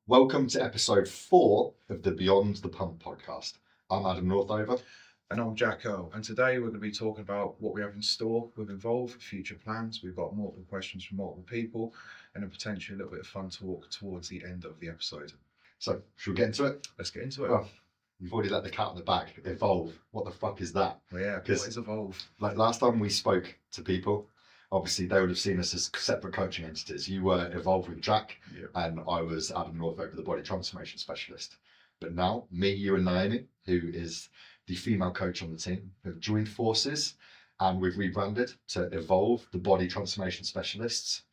Welcome to episode 4 of the Beyond the Pump podcast. I'm Adam Northover. And I'm Jack Earl, and today we're going to be talking about what we have in store with Evolve, future plans. We've got multiple questions from multiple people, and then potentially a little bit of fun talk towards the end of the episode. So, should we get into it? Let's get into it. Well, you've already let the cat in the bag. Evolve. What the fuck is that? Well, yeah, what is Evolve? Like last time we spoke to people, obviously they would have seen us as separate coaching entities. You were Evolve with Jack, and I was Adam Northover, the body transformation specialist. But now, me, you, and Naomi, who is the female coach on the team, have joined forces, and we've rebranded to Evolve, the body transformation specialists,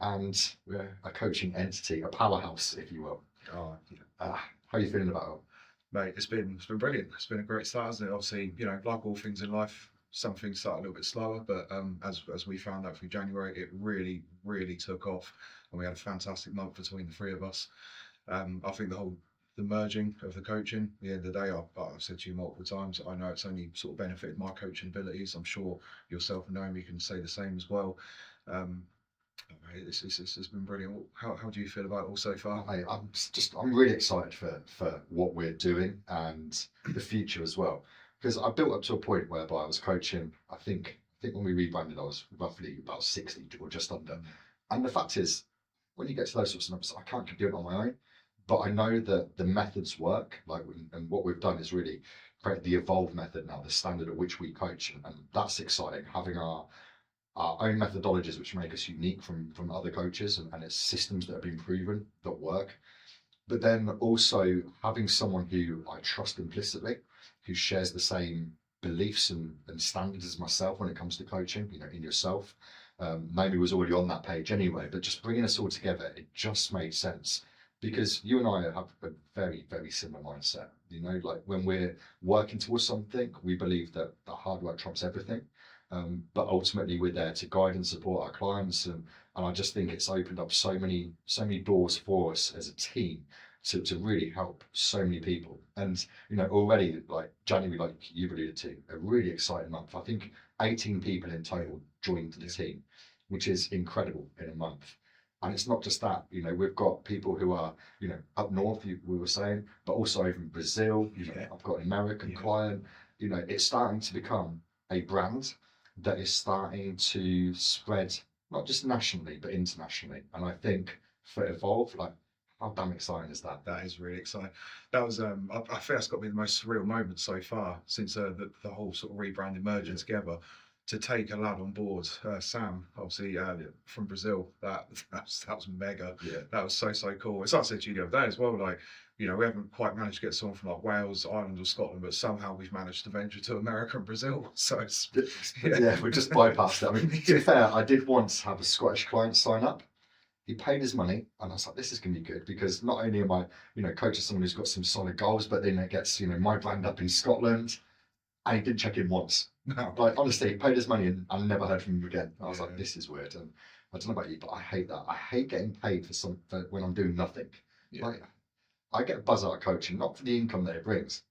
and we're a coaching entity, a powerhouse, if you will. Oh, yeah. How are you feeling about it? Mate, it's been brilliant. It's been a great start, hasn't it? Obviously, like all things in life, some things start a little bit slower, but as we found out through January, it really took off, and we had a fantastic month between the three of us. I think the merging of the coaching, at the end of the day, I've said to you multiple times, I know it's only sort of benefited my coaching abilities. I'm sure yourself and Naomi can say the same as well. It's been brilliant. How do you feel about it all so far? I'm really excited for what we're doing and the future as well, because I built up to a point whereby I was coaching. I think when we rebranded, I was roughly about 60 or just under. And the fact is, when you get to those sorts of numbers, I can't do it on my own. But I know that the methods work, and what we've done is really create the Evolve method now, the standard at which we coach, and that's exciting. Having our own methodologies which make us unique from other coaches, and it's systems that have been proven that work. But then also having someone who I trust implicitly, who shares the same beliefs and standards as myself when it comes to coaching, in yourself. Naomi was already on that page anyway, but just bringing us all together, it just made sense. Because you and I have a very, very similar mindset. Like when we're working towards something, we believe that the hard work trumps everything. But ultimately, we're there to guide and support our clients, and I just think it's opened up so many doors for us as a team to really help so many people. And already, like January, like you've alluded to, a really exciting month. I think 18 people in total joined the team, which is incredible in a month. And it's not just that, we've got people who are, up north, we were saying, but also over in Brazil. I've got an American client. It's starting to become a brand that is starting to spread, not just nationally, but internationally. And I think for Evolve, like, how damn exciting is that? That is really exciting. That was, I think that's got to be the most surreal moment so far since the whole sort of rebranding merging together. To take a lad on board, Sam, obviously from Brazil, that was mega. Yeah. That was so cool. It's like I said to you the other day as well, like, we haven't quite managed to get someone from like Wales, Ireland or Scotland, but somehow we've managed to venture to America and Brazil. So it's, we just bypassed it. I mean, to be fair, I did once have a Scottish client sign up. He paid his money, and I was like, this is going to be good, because not only am I, coaching someone who's got some solid goals, but then it gets, my brand up in Scotland. And he didn't check in once. No. Like, honestly, he paid his money and I never heard from him again. I was like, this is weird. And I don't know about you, but I hate that. I hate getting paid for when I'm doing nothing. Yeah. Like, I get a buzz out of coaching, not for the income that it brings,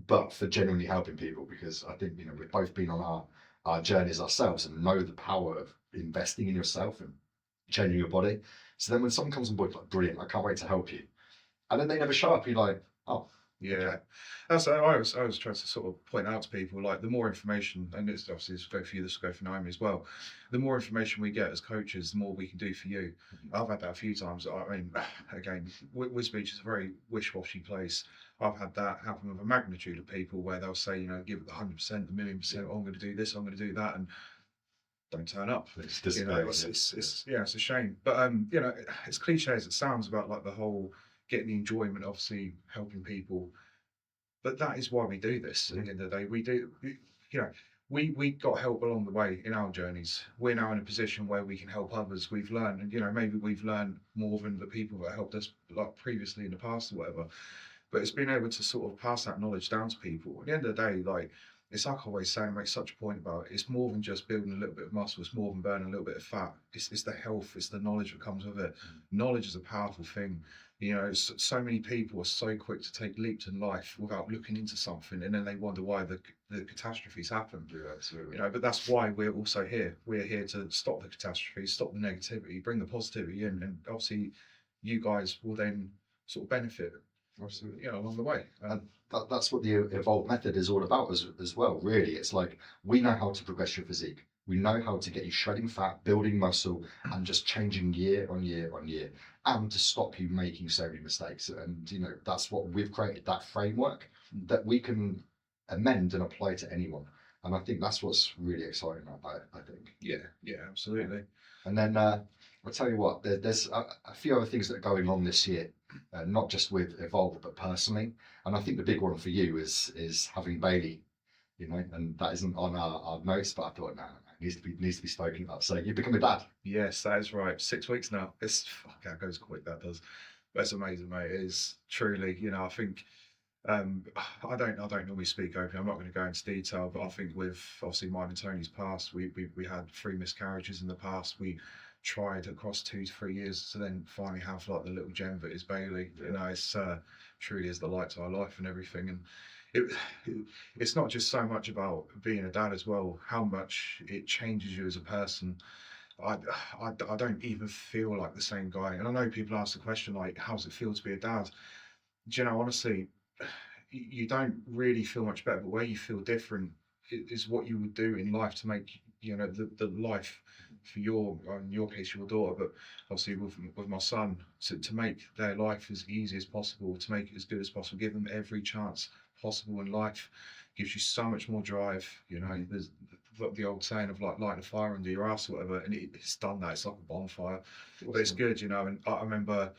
but for genuinely helping people, because I think, we've both been on our journeys ourselves and know the power of investing in yourself and changing your body. So then when someone comes on board, like, brilliant, I can't wait to help you. And then they never show up, you're like, oh. Yeah, okay. That's I was trying to sort of point out to people, like, the more information, and it's obviously this will go for you, this will go for Naomi as well. The more information we get as coaches, the more we can do for you. I've had that a few times. I mean, again, Wisbech is a very wish-washy place. I've had that happen with a magnitude of people where they'll say, give it the 100%, the 1,000,000%. Oh, I'm going to do this, I'm going to do that, and don't turn up. It's a shame. But as cliche as it sounds about like the whole getting the enjoyment, obviously helping people, but that is why we do this. At the end of the day, we got help along the way in our journeys. We're now in a position where we can help others. We've learned, and maybe we've learned more than the people that helped us like previously in the past or whatever. But it's been able to sort of pass that knowledge down to people. At the end of the day, like, it's like I always say, I make such a point about it. It's more than just building a little bit of muscle. It's more than burning a little bit of fat. It's the health. It's the knowledge that comes with it. Knowledge is a powerful thing. So many people are so quick to take leaps in life without looking into something, and then they wonder why the catastrophes happen. Yeah, absolutely. But that's why we're also here. We're here to stop the catastrophes, stop the negativity, bring the positivity in, and obviously, you guys will then sort of benefit, Absolutely. along the way. And that's what the evolved method is all about as well, really. It's like we know how to progress your physique. We know how to get you shredding fat, building muscle, and just changing year on year on year, and to stop you making so many mistakes. And that's what we've created, that framework that we can amend and apply to anyone. And I think that's what's really exciting about it, I think. Yeah, absolutely. And then I'll tell you what, there's a few other things that are going on this year, not just with Evolve, but personally. And I think the big one for you is having Bailey, and that isn't on our notes, but I thought, no, it needs to be spoken about. So you've become a dad. Yes, that is right. 6 weeks now. That goes quick. That does. That's amazing, mate. It is truly. I think. I don't normally speak openly. I'm not going to go into detail, but I think with obviously mine and Tony's past, we had 3 miscarriages in the past. We tried across 2 to 3 years to then finally have like the little gem that is Bailey. It's truly is the light to our life and everything. And it, it's not just so much about being a dad as well. How much it changes you as a person. I don't even feel like the same guy. And I know people ask the question like, how's it feel to be a dad? Do you know, honestly, you don't really feel much better, but where you feel different is what you would do in life to make the life for in your case your daughter, but obviously with my son, to make their life as easy as possible, to make it as good as possible, give them every chance possible in life, gives you so much more drive. There's the old saying of like lighting a fire under your ass or whatever, and it's done that. It's like a bonfire. Awesome. But it's good. And I remember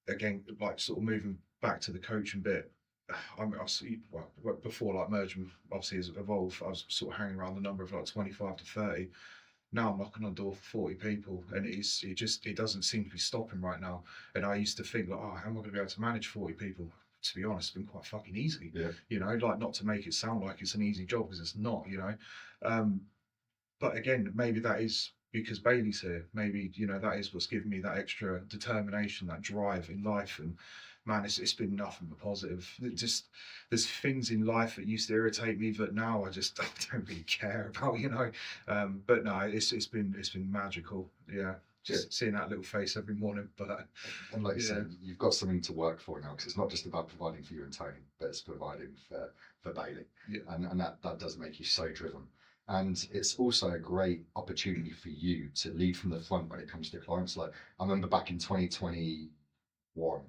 again, like sort of moving back to the coaching bit. Before like merging obviously has evolved, I was sort of hanging around the number of like 25 to 30. Now I'm knocking on the door for 40 people, and it doesn't seem to be stopping right now. And I used to think like, oh, how am I going to be able to manage 40 people? To be honest, it's been quite fucking easy. Yeah. Like not to make it sound like it's an easy job, because it's not. But again, maybe that is because Bailey's here. Maybe that is what's given me that extra determination, that drive in life. And man, it's been nothing but positive. There's things in life that used to irritate me that now I don't really care about. But no, it's been magical. Yeah. Just seeing that little face every morning. But and like you said, you've got something to work for now, because it's not just about providing for you and Tony, but it's providing for Bailey. Yeah. And that does make you so driven. And it's also a great opportunity for you to lead from the front when it comes to clients. Like I remember back in 2021,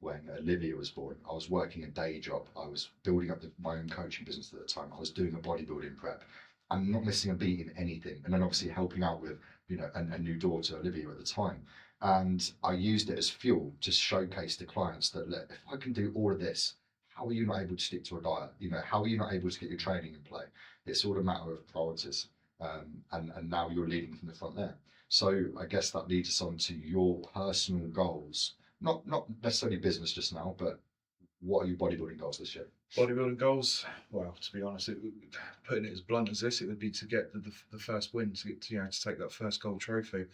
when Olivia was born, I was working a day job. I was building up my own coaching business at the time. I was doing a bodybuilding prep and not missing a beat in anything. And then obviously helping out with, a new daughter, Olivia, at the time. And I used it as fuel to showcase to clients that, look, if I can do all of this, how are you not able to stick to a diet? How are you not able to get your training in play? It's all a matter of priorities. And now you're leading from the front there. So I guess that leads us on to your personal goals. Not necessarily business just now, but what are your bodybuilding goals this year? Bodybuilding goals, well, to be honest, putting it as blunt as this, it would be to get the first win, to take that first gold trophy.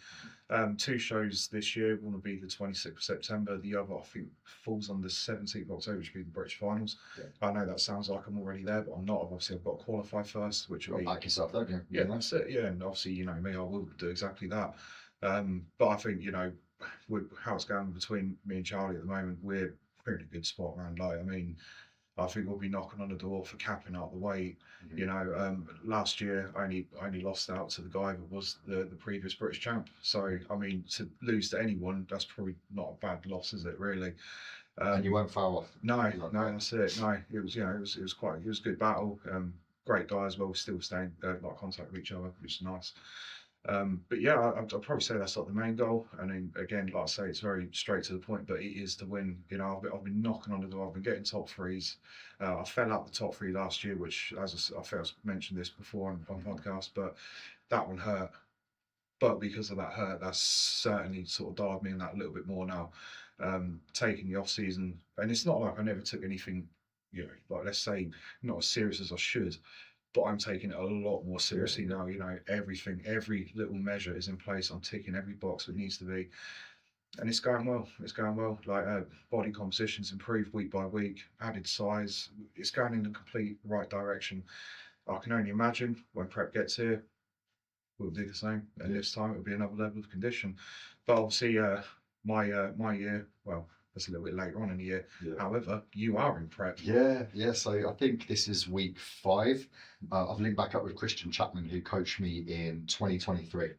2 shows this year. One will be the 26th of September. The other, I think, falls on the 17th of October, which will be the British Finals. Yeah. I know that sounds like I'm already there, but I'm not. Obviously, I've got to qualify first, which will be... Back yourself, don't you? Yeah, that's it. Yeah, and obviously, me, I will do exactly that. But I think, with how it's going between me and Charlie at the moment, we're in a good spot around light. I mean, I think we'll be knocking on the door for capping out the weight. Mm-hmm. Last year I only lost out to the guy that was the previous British champ. So I mean, to lose to anyone, that's probably not a bad loss, is it? Really. And you weren't far off. No, that's it. No, it was it was a good battle. Great guy as well. We're still staying like contact with each other, which is nice. But yeah, I'd probably say that's not the main goal. And then again, like I say, it's very straight to the point, but it is to win. I've been knocking on the door. I've been getting top 3s. I fell out the top 3 last year, which, as I think I've mentioned this before on podcast, but that one hurt. But because of that hurt, that's certainly sort of dialed me in that a little bit more now. Taking the off season, and it's not like I never took anything, like let's say not as serious as I should. But I'm taking it a lot more seriously now. Everything, every little measure is in place. I'm ticking every box that needs to be, and it's going well. Like body composition's improved week by week. Added size. It's going in the complete right direction. I can only imagine when prep gets here, we'll do the same. And this time it'll be another level of condition. But obviously, my year, well, that's a little bit later on in the year. Yeah. However, you are in prep. Yeah. So I think this is week 5. I've linked back up with Christian Chapman, who coached me in 2023.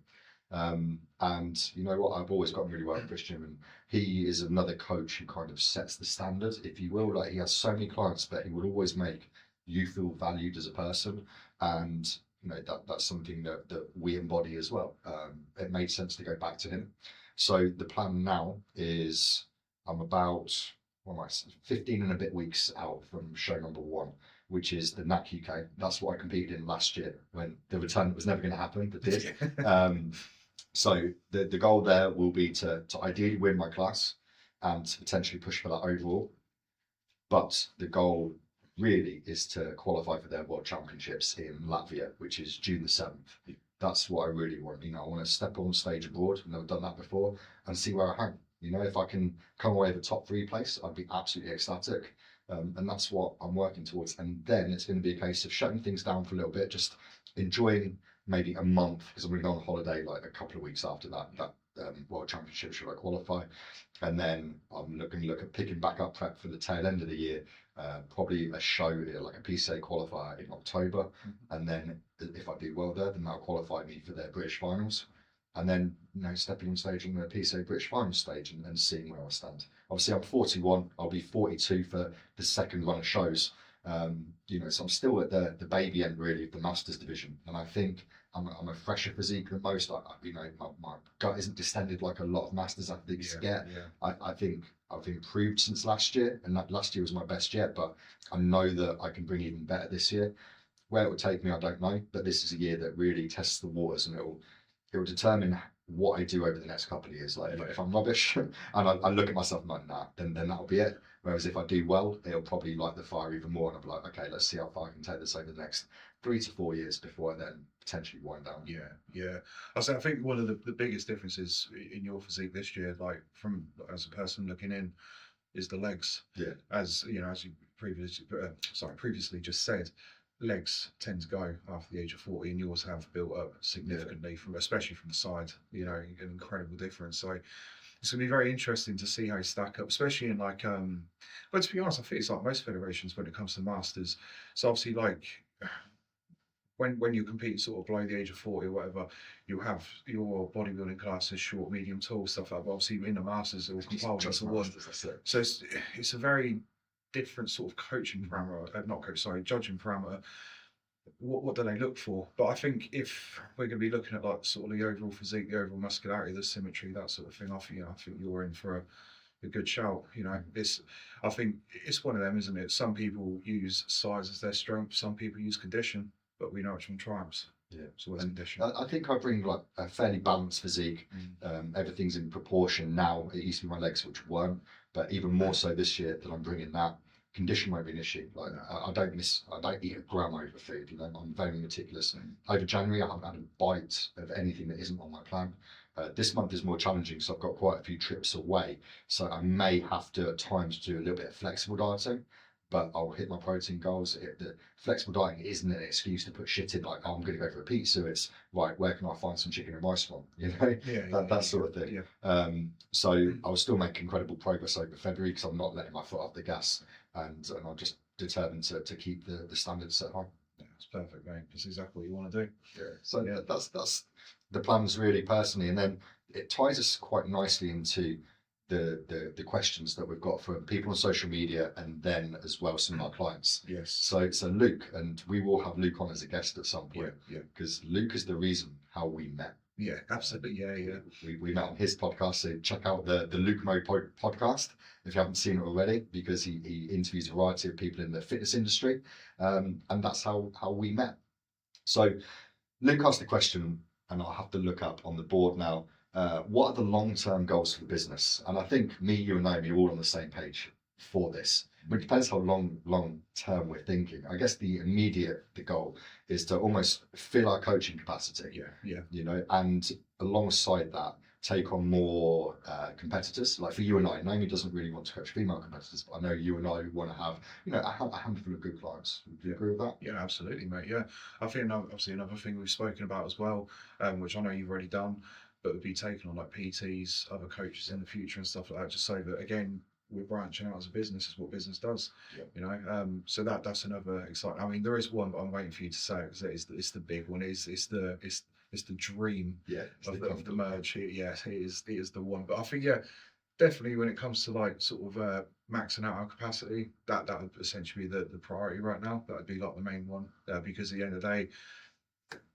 And you know what? I've always gotten really well with Christian, and he is another coach who kind of sets the standard, if you will. Like, he has so many clients, but he will always make you feel valued as a person, and that's something that we embody as well. It made sense to go back to him. So the plan now is I'm about 15 and a bit weeks out from show number 1, which is the NAC UK. That's what I competed in last year when the return was never going to happen, but did. So the goal there will be to ideally win my class and to potentially push for that overall. But the goal really is to qualify for their World Championships in Latvia, which is June the 7th. That's what I really want. I want to step on stage abroad. I've never done that before, and see where I hang. If I can come away with a top 3 place, I'd be absolutely ecstatic. And that's what I'm working towards. And then it's going to be a case of shutting things down for a little bit, just enjoying maybe a month, because I'm going to go on holiday like a couple of weeks after that World Championship, should I qualify. And then I'm looking to look at picking back up prep for the tail end of the year, probably a show like a PCA qualifier in October. And then if I do well there, then that'll qualify me for their British finals. And then, stepping on stage on the PCA British finals stage and seeing where I stand. Obviously, I'm 41. I'll be 42 for the second run of shows. So I'm still at the baby end, really, of the Masters division. And I think I'm a fresher physique than most. My gut isn't distended like a lot of Masters athletes get. Yeah. I think I've improved since last year, and that last year was my best yet. But I know that I can bring even better this year. Where it will take me, I don't know. But this is a year that really tests the waters, and it will determine what I do over the next couple of years. Like, if I'm rubbish and I look at myself and I'm like, nah, then that'll be it. Whereas if I do well, it'll probably light the fire even more, and I'll be like, okay, let's see how far I can take this over the next 3 to 4 years before I then potentially wind down. Yeah. I think one of the biggest differences in your physique this year, like as a person looking in, is the legs. Yeah. As you previously just said, legs tend to go after the age of 40, and yours have built up significantly especially from the side. An incredible difference. So it's going to be very interesting to see how you stack up, especially in but to be honest, I think it's like most federations when it comes to masters. So obviously, like when you compete sort of below the age of 40 or whatever, you have your bodybuilding classes, short, medium, tall, stuff like that. But obviously in the masters, it will compile into one. So it's a very different sort of coaching parameter, judging parameter. What do they look for? But I think if we're going to be looking at like sort of the overall physique, the overall muscularity, the symmetry, that sort of thing, I think you're in for a good shout. I think it's one of them, isn't it? Some people use size as their strength, some people use condition, but we know which one triumphs. Yeah. So what's condition? I think I bring like a fairly balanced physique. Everything's in proportion now. It used to be my legs, which weren't, but even more so this year that I'm bringing that. Condition won't be an issue. Like, I don't eat a gram over food. I'm very meticulous. Over January, I haven't had a bite of anything that isn't on my plan. This month is more challenging, so I've got quite a few trips away. So I may have to at times do a little bit of flexible dieting, but I'll hit my protein goals. The flexible dieting isn't an excuse to put shit in, like, oh, I'm going to go for a pizza. It's right, where can I find some chicken and rice from? That sort of thing. Yeah. So I was still making incredible progress over February because I'm not letting my foot off the gas. And I'm just determined to keep the standards set high. Yeah, it's perfect, mate. That's exactly what you want to do. Yeah. So that's the plans really personally, and then it ties us quite nicely into the questions that we've got from people on social media, and then as well some of our clients. Yes. So Luke, and we will have Luke on as a guest at some point. Yeah. Because Luke is the reason how we met. Yeah, absolutely. Yeah. We met on his podcast, so check out the Luke Mode podcast if you haven't seen it already, because he interviews a variety of people in the fitness industry, and that's how we met. So Luke asked the question, and I'll have to look up on the board now, what are the long-term goals for the business? And I think me, you and Naomi are all on the same page for this. But it depends how long term we're thinking. I guess the goal is to almost fill our coaching capacity. Yeah. And alongside that, take on more competitors. Like for you and I, Naomi doesn't really want to coach female competitors, but I know you and I want to have, a handful of good clients. Do you agree with that? Yeah, absolutely, mate. Yeah. I think obviously another thing we've spoken about as well, which I know you've already done, but would be taking on like PTs, other coaches in the future and stuff like that, just so that again, we're branching out as a business. Is what business does. Yeah. You know, so that's another exciting. I mean, there is one, but I'm waiting for you to say it because it's the big one. It's the dream of the merge. Yes, it is the one. But I think definitely when it comes to like sort of maxing out our capacity, that would essentially be the priority right now. That would be like the main one because at the end of the day,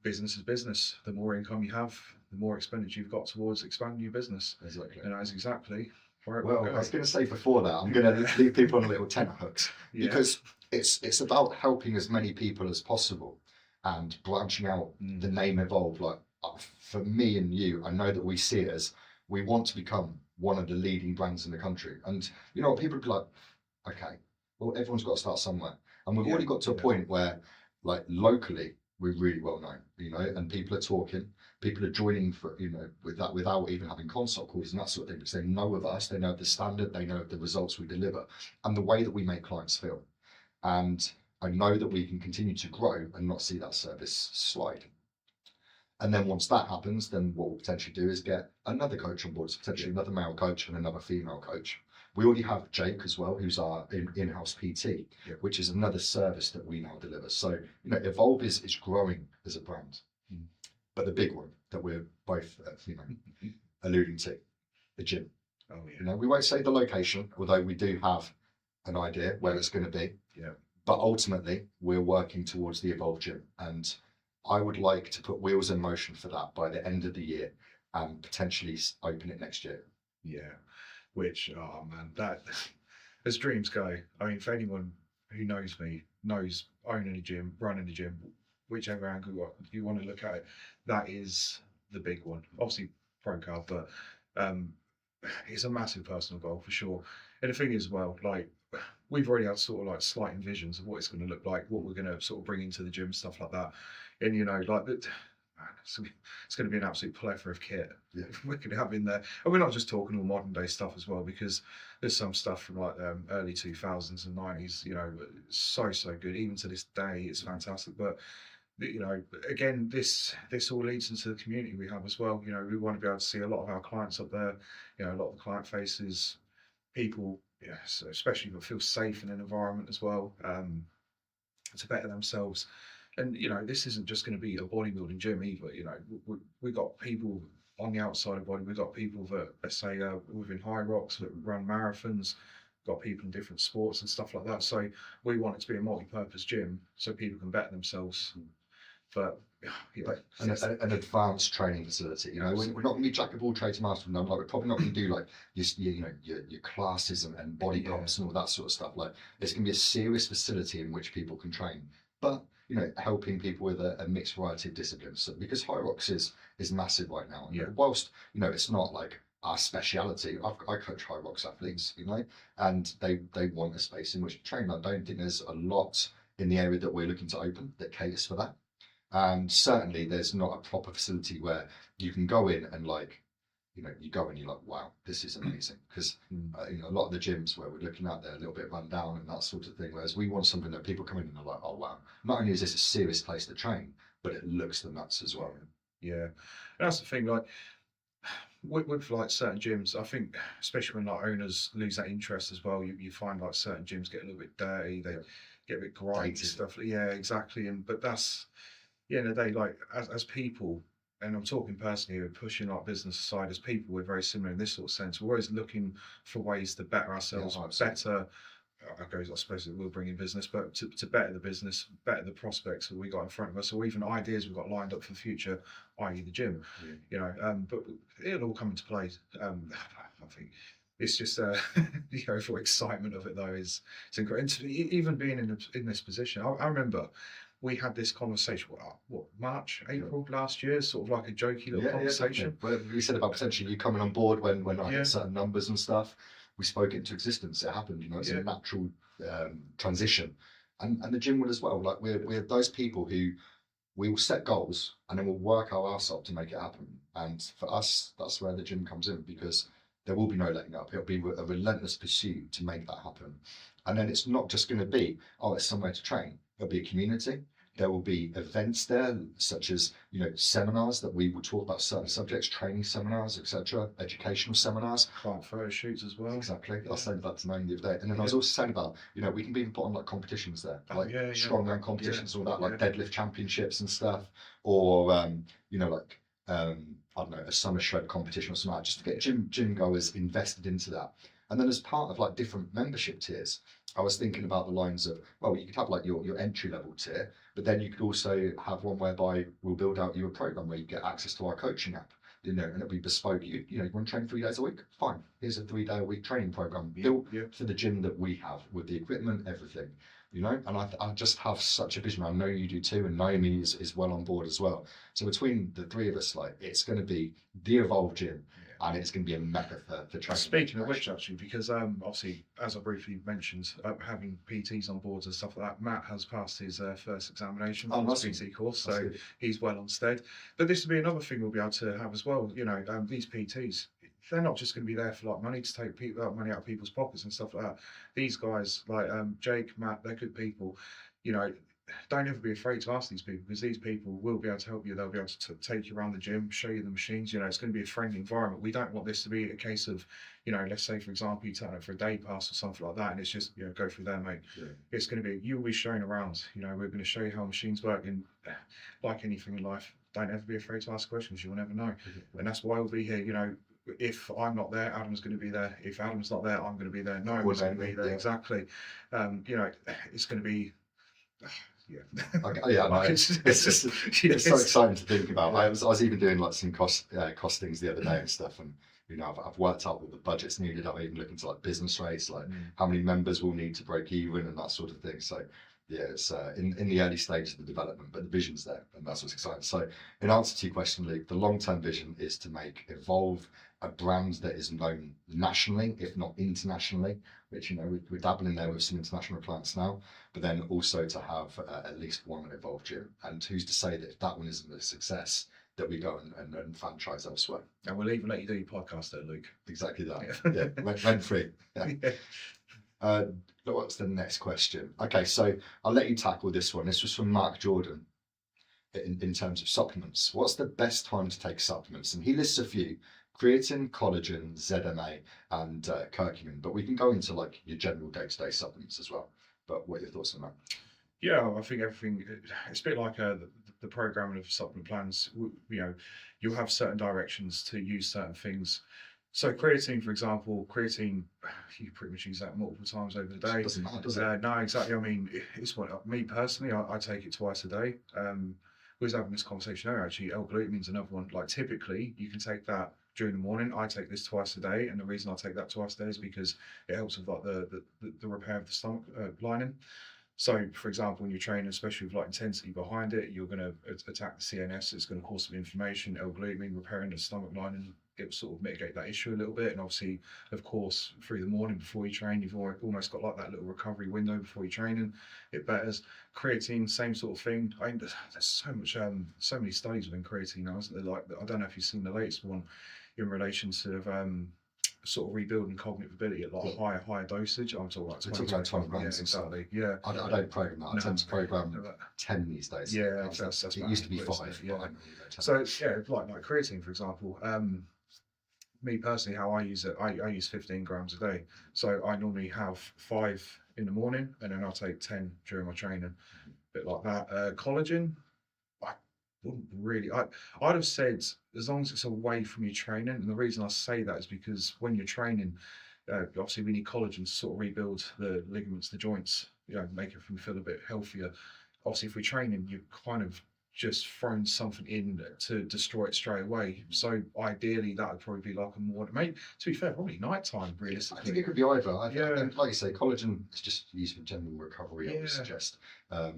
business is business. The more income you have, the more expenditure you've got towards expanding your business. Exactly. And that's exactly where it Well, will go. I was going to say before that, I'm going to leave people on a little tenterhooks because it's about helping as many people as possible and branching out the name Evolve. Like for me and you, I know that we see it as we want to become one of the leading brands in the country. And you know, people would be like, okay, well, everyone's got to start somewhere. And we've already got to a point where, like, locally, we're really well known, you know, and people are talking, people are joining for, you know, with that without even having consult calls and that sort of thing, because they know of us, they know the standard, they know the results we deliver, and the way that we make clients feel. And I know that we can continue to grow and not see that service slide. And then once that happens, then what we'll potentially do is get another coach on board, so potentially another male coach and another female coach. We already have Jake as well, who's our in-house PT, which is another service that we now deliver. So, you know, Evolve is growing as a brand. But the big one that we're both, you know, alluding to, the gym. Oh, yeah. You know, we won't say the location, although we do have an idea where it's going to be. Yeah. But ultimately, we're working towards the Evolve gym. And I would like to put wheels in motion for that by the end of the year and potentially open it next year. Yeah. Which, oh man, that as dreams go. I mean, for anyone who knows me, knows owning a gym, running a gym, whichever angle you want to look at it, that is the big one. Obviously, pro card, but it's a massive personal goal for sure. And the thing is, well, like we've already had sort of like slight visions of what it's going to look like, what we're going to sort of bring into the gym, stuff like that. And you know, like that. It's going to be an absolute plethora of kit we're going to have in there, and we're not just talking all modern day stuff as well, because there's some stuff from like early 2000s and 90s, you know, so good. Even to this day, it's fantastic. But you know, again, this all leads into the community we have as well. You know, we want to be able to see a lot of our clients up there. You know, a lot of the client faces, people, so especially that feel safe in an environment as well, to better themselves. And you know, this isn't just going to be a bodybuilding gym either. You know, we got people on the outside of body. We've got people that, let's say, within High Rocks that run marathons. Got people in different sports and stuff like that. So we want it to be a multi-purpose gym so people can better themselves. But an advanced training facility. You know, we're not going to be jack of all trades, master of none. Like we're probably not going to do like your classes and body pumps and all that sort of stuff. Like it's going to be a serious facility in which people can train. But you know, helping people with a mixed variety of disciplines. So, because High Rocks is massive right now. And whilst, you know, it's not like our speciality, I coach High Rocks athletes, you know, and they want a space in which to train. I don't think there's a lot in the area that we're looking to open that caters for that. And certainly there's not a proper facility where you can go in and like, you know, you go and you're like, wow, this is amazing. Because you know, a lot of the gyms where we're looking at, they're a little bit run down and that sort of thing. Whereas we want something that people come in and they're like, oh wow, not only is this a serious place to train, but it looks the nuts as well. Yeah, and that's the thing. Like with like certain gyms, I think especially when like owners lose that interest as well, you find like certain gyms get a little bit dirty, they get a bit grimy stuff. Yeah, exactly. And but that's the end of the day, like as people. And I'm talking personally, we're pushing our business aside as people, we're very similar in this sort of sense. We're always looking for ways to better ourselves, better, I suppose it will bring in business, but to better the business, better the prospects that we got in front of us, or even ideas we've got lined up for the future, i.e. the gym, you know, but it'll all come into play. I think it's just the overall excitement of it though it's incredible. And even being in this position, I remember we had this conversation, what March, April last year, sort of like a jokey little conversation. Well, we said about potentially you coming on board when I hit certain numbers and stuff. We spoke it into existence. It happened, you know, it's a natural transition. And the gym will as well. Like we're those people who we will set goals and then we'll work our ass up to make it happen. And for us, that's where the gym comes in, because there will be no letting up. It'll be a relentless pursuit to make that happen. And then it's not just going to be, oh, it's somewhere to train. It'll be a community. There will be events there, such as seminars that we will talk about certain subjects, training seminars, etc., educational seminars. Client photo shoots as well. Exactly. I was saying that to Naomi the other day, and then I was also saying about we can even put on like competitions there, like strongman competitions, all that, like deadlift championships and stuff, or like I don't know, a summer shred competition or something like that, just to get gym goers invested into that. And then as part of like different membership tiers, I was thinking about the lines of, well, you could have like your entry level tier, but then you could also have one whereby we'll build out you a program where you get access to our coaching app, and it'll be bespoke. You want to train 3 days a week? Fine. Here's a 3 day a week training program built for the gym that we have with the equipment, everything. And I just have such a vision. I know you do too, and Naomi is well on board as well. So between the three of us, like, it's going to be the Evolve gym, and it's going to be a mecca for training. Speaking of which, actually, because obviously, as I briefly mentioned, having PTs on boards and stuff like that, Matt has passed his first examination for his PT course, so he's well on stead. But this will be another thing we'll be able to have as well. These PTs, they're not just going to be there for like money to take money out of people's pockets and stuff like that. These guys, like Jake, Matt, they're good people. Don't ever be afraid to ask these people, because these people will be able to help you. They'll be able to take you around the gym, show you the machines. It's going to be a friendly environment. We don't want this to be a case of, let's say, for example, you turn up for a day pass or something like that, and it's just, go through there, mate. Yeah. It's going to be, you'll be shown around. We're going to show you how machines work. And like anything in life, don't ever be afraid to ask questions. You'll never know. And that's why we'll be here. If I'm not there, Adam's going to be there. If Adam's not there, I'm going to be there. No one's going to be there. Exactly. It's going to be. It's so exciting to think about. I was even doing like some costings the other day and stuff, and I've worked out what the budget's needed. I'm even looking to like business rates, like how many members we'll need to break even and that sort of thing. So it's in the early stages of the development, but the vision's there, and that's what's exciting. So in answer to your question, Luke, the long-term vision is to make Evolve a brand that is known nationally, if not internationally, which we're dabbling there with some international clients now, but then also to have at least one Evolve gym. And who's to say that if that one isn't a success, that we go and franchise elsewhere. And we'll even let you do your podcast there, Luke. Exactly that. Rent free. Yeah. What's the next question? Okay, so I'll let you tackle this one. This was from Mark Jordan. In terms of supplements, what's the best time to take supplements? And he lists a few: creatine, collagen, ZMA, and curcumin. But we can go into like your general day-to-day supplements as well. But what are your thoughts on that? Yeah, I think everything. It's a bit like the programming of supplement plans. You'll have certain directions to use certain things. So creatine, for example, you can pretty much use that multiple times over the day. It doesn't matter, does it? No, exactly. I mean, it's what me personally, I take it twice a day. We was having this conversation earlier, actually. L-glutamine is another one. Like, typically, you can take that during the morning. I take this twice a day, and the reason I take that twice a day is because it helps with like the repair of the stomach lining. So, for example, when you're training, especially with like intensity behind it, you're going to attack the CNS. It's going to cause some inflammation. L-glutamine repairing the stomach lining, it will sort of mitigate that issue a little bit. And obviously, of course, through the morning before you train, you've almost got like that little recovery window before you're training. It betters. Creatine, same sort of thing. I mean, there's so many studies within creatine now, isn't there? Like, I don't know if you've seen the latest one in relation to sort of rebuilding cognitive ability at like a higher dosage. I'm talking like 20 grams. Yeah, exactly. Yeah. I don't program that. I tend to program 10 these days. Yeah, that's it used to be 5. Yeah. So like creatine, for example. Me personally, how I use it, I use 15 grams a day. So I normally have 5 in the morning, and then I'll take 10 during my training. A bit like that. Collagen, I wouldn't really. I'd have said as long as it's away from your training. And the reason I say that is because when you're training, obviously we need collagen to sort of rebuild the ligaments, the joints, make everything feel a bit healthier. Obviously, if we're training, you're kind of just thrown something in to destroy it straight away. So ideally, that would probably be like a morning. Maybe, to be fair, probably nighttime, realistically. I think it could be either. Like you say, collagen is just used for general recovery, I would suggest. I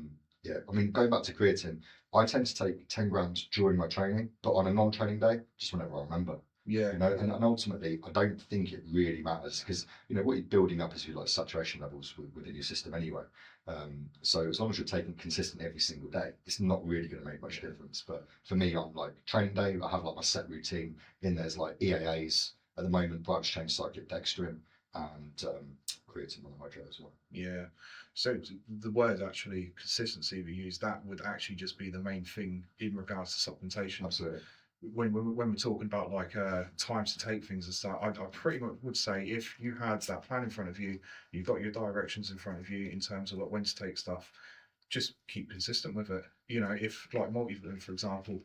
mean, going back to creatine, I tend to take 10 grams during my training, but on a non-training day, just whenever I remember. Yeah. And ultimately, I don't think it really matters, because what you're building up is your like saturation levels within your system anyway. So as long as you're taking consistent every single day, it's not really going to make much difference. But for me, on like training day, I have like my set routine. In there's like EAAs at the moment, branch chain cyclic dextrin, and creatine monohydrate as well. Yeah. So the word actually consistency we use, that would actually just be the main thing in regards to supplementation. Absolutely. When we're talking about like times to take things and stuff, I pretty much would say if you had that plan in front of you, you've got your directions in front of you in terms of like when to take stuff, just keep consistent with it. You know, if like multivitamin, for example,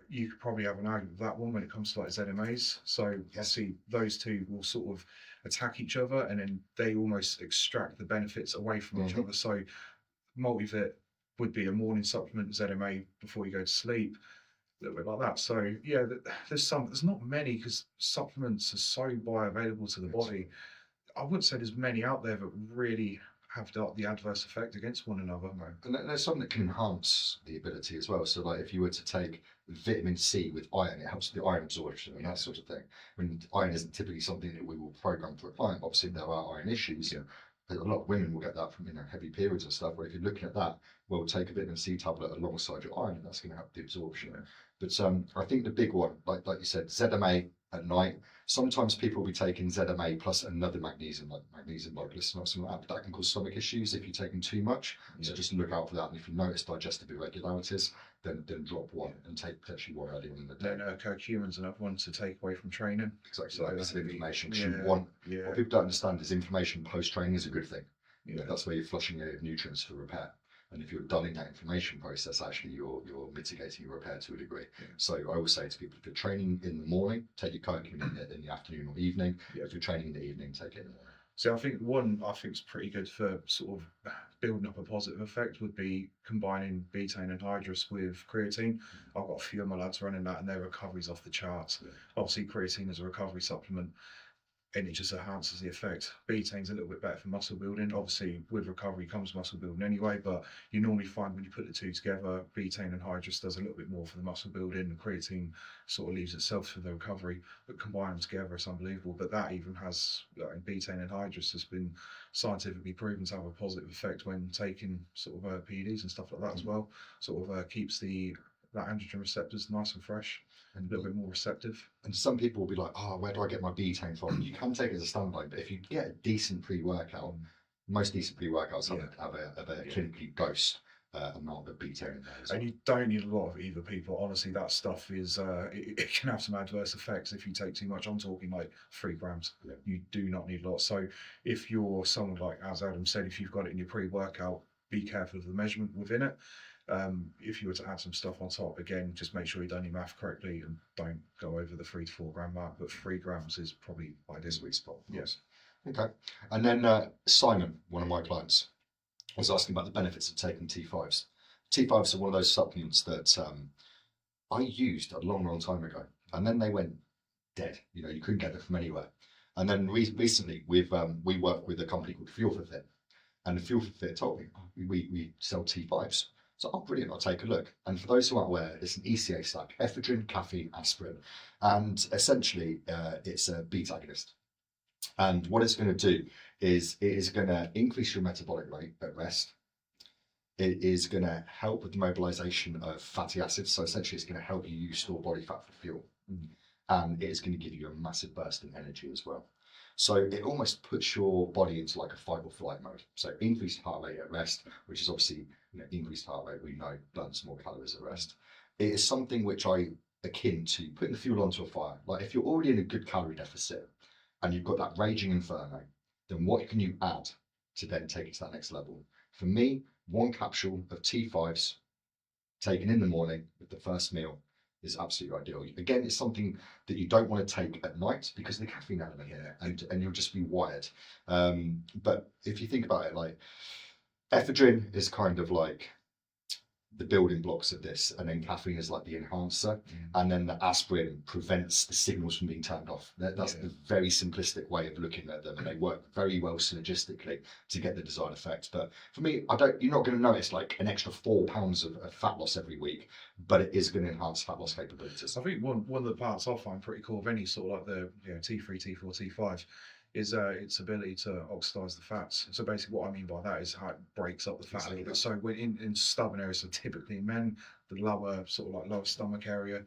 you could probably have an argument with that one when it comes to like ZMAs. So see, those two will sort of attack each other, and then they almost extract the benefits away from each other. So multivit would be a morning supplement, ZMA before you go to sleep, a little bit like that. So yeah, there's not many because supplements are so bioavailable to the body. I wouldn't say there's many out there that really have the adverse effect against one another. No. And there's some that can enhance the ability as well. So like if you were to take vitamin C with iron, it helps the iron absorption and that sort of thing. I mean, iron isn't typically something that we will program for a client. Obviously, there are iron issues. Yeah. A lot of women will get that from heavy periods and stuff. Where if you're looking at that, well, take a vitamin C tablet alongside your iron, and that's going to help the absorption. Yeah. But I think the big one, like you said, ZMA at night. Sometimes people will be taking ZMA plus another magnesium, like magnesium glycinate or something like that. But that can cause stomach issues if you're taking too much. So just look out for that. And if you notice digestive irregularities, then drop one and take potentially one early in the day. Then curcumin's another one to take away from training. Exactly. So that's inflammation. What people don't understand is inflammation post training is a good thing. Yeah. That's where you're flushing your nutrients for repair. And if you're dulling that inflammation process, actually you're mitigating your repair to a degree. Yeah. So I always say to people, if you're training in the morning, take your curcumin in the afternoon or evening. Yeah. If you're training in the evening, take it in the morning. So I think it's pretty good for sort of building up a positive effect would be combining betaine and hydrous with creatine. I've got a few of my lads running that and their recovery's off the charts. Yeah. Obviously creatine is a recovery supplement, and it just enhances the effect. Betaine's a little bit better for muscle building. Obviously, with recovery comes muscle building anyway, but you normally find when you put the two together, betaine and hydrous does a little bit more for the muscle building, and creatine sort of leaves itself for the recovery. But combine them together, it's unbelievable. But that even has, betaine and hydrous has been scientifically proven to have a positive effect when taking sort of PEDs and stuff like that as well. Sort of keeps that androgen receptors nice and fresh and a little bit more receptive. And some people will be like, oh, where do I get my betaine from? You can take it as a standalone, but if you get a decent pre-workout, most decent pre-workouts have a clinically dosed amount of betaine in there. And you don't need a lot of either, people. Honestly, that stuff is, it can have some adverse effects if you take too much. I'm talking like 3 grams. Yeah. You do not need a lot. So if you're someone like, as Adam said, if you've got it in your pre-workout, be careful of the measurement within it. If you were to add some stuff on top, again, just make sure you've done your math correctly and don't go over the 3 to 4 gram mark. But 3 grams is probably like this sweet spot. Yes. Okay. And then Simon, one of my clients, was asking about the benefits of taking T5s. T5s are one of those supplements that I used a long, long time ago, and then they went dead. You couldn't get them from anywhere. And then recently, we work with a company called Fuel for Fit, and the Fuel for Fit told me we sell T5s. So, brilliant, I'll take a look. And for those who aren't aware, it's an ECA stack, ephedrine, caffeine, aspirin. And essentially, it's a beta agonist. And what it's going to do is it is going to increase your metabolic rate at rest. It is going to help with the mobilization of fatty acids. So essentially, it's going to help you store body fat for fuel. And it is going to give you a massive burst in energy as well. So it almost puts your body into like a fight or flight mode. So increased heart rate at rest, which is obviously, increased heart rate, we know burns more calories at rest. It is something which I akin to putting the fuel onto a fire. Like if you're already in a good calorie deficit and you've got that raging inferno, then what can you add to then take it to that next level? For me, 1 capsule of T5s taken in the morning with the first meal is absolutely ideal. Again, it's something that you don't want to take at night because of the caffeine element here, and you'll just be wired. But if you think about it, like ephedrine is kind of like the building blocks of this, and then caffeine is like the enhancer, and then the aspirin prevents the signals from being turned off. That's the very simplistic way of looking at them, and they work very well synergistically to get the desired effect. But for me, you're not going to notice like an extra 4 pounds of fat loss every week, but it is going to enhance fat loss capabilities. I think one of the parts I find pretty cool of any sort of like the T3, T4, T5 is its ability to oxidize the fats. So basically what I mean by that is how it breaks up the fat a little bit. So when in stubborn areas, so typically men, the lower sort of like lower stomach area,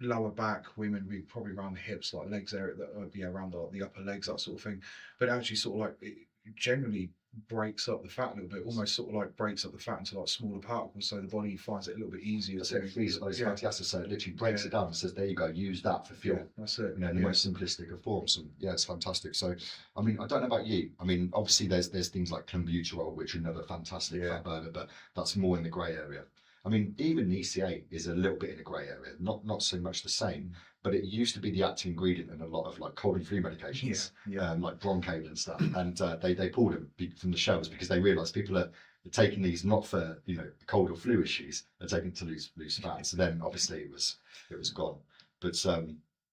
lower back, women we probably around the hips, like legs area, that would be around the upper legs, that sort of thing. But it actually sort of like it generally breaks up the fat a little bit, almost sort of like breaks up the fat into like smaller particles, so the body finds it a little bit easier That's to. it, frees those Yeah, fatty acids, so it literally breaks yeah, it down and says, there you go, use that for yeah, fuel. that's it. You know, in the Yeah, most simplistic of forms. And yeah, it's fantastic. So, I mean, I don't know about you. I mean, obviously there's things like clenbuterol, which are another fantastic yeah, fat burner, but that's more in the grey area. I mean, even ECA is a little bit in a grey area, not so much the same, but it used to be the active ingredient in a lot of like cold and flu yeah, medications, yeah, like Broncaid and stuff. And they pulled them from the shelves because they realised people are taking these not for cold or flu issues, they're taking to lose fat. So then obviously it was gone. But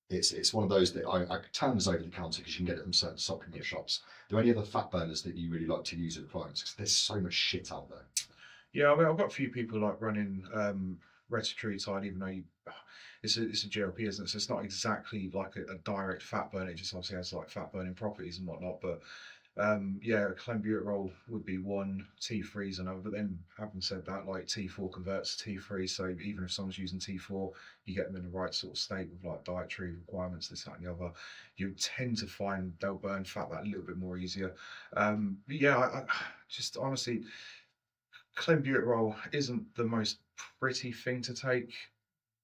it's one of those that I turns over the counter because you can get it from certain supplement shops. Are there any other fat burners that you really like to use with clients? Because there's so much shit out there. yeah. I mean, I've got a few people like running retatrutide, even though it's a GLP, isn't it? So it's not exactly like a direct fat burn. It just obviously has like fat burning properties and whatnot. But yeah, clenbuterol would be one, T3 is another. But then, having said that, like T4 converts to T3, so even if someone's using T4, you get them in the right sort of state with like dietary requirements, this, that, and the other. You tend to find they'll burn fat that a little bit more easier. But yeah, I just honestly, clenbuterol isn't the most pretty thing to take,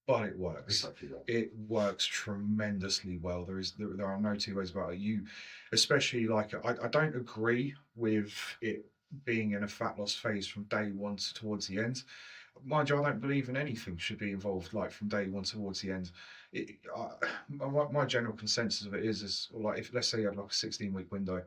but it works. Exactly that. It works tremendously well. There are no two ways about it. You, especially like I don't agree with it being in a fat loss phase from day one to towards the end. Mind you, I don't believe in anything should be involved like from day one towards the end. My general consensus of it is like if let's say you have like a 16-week window,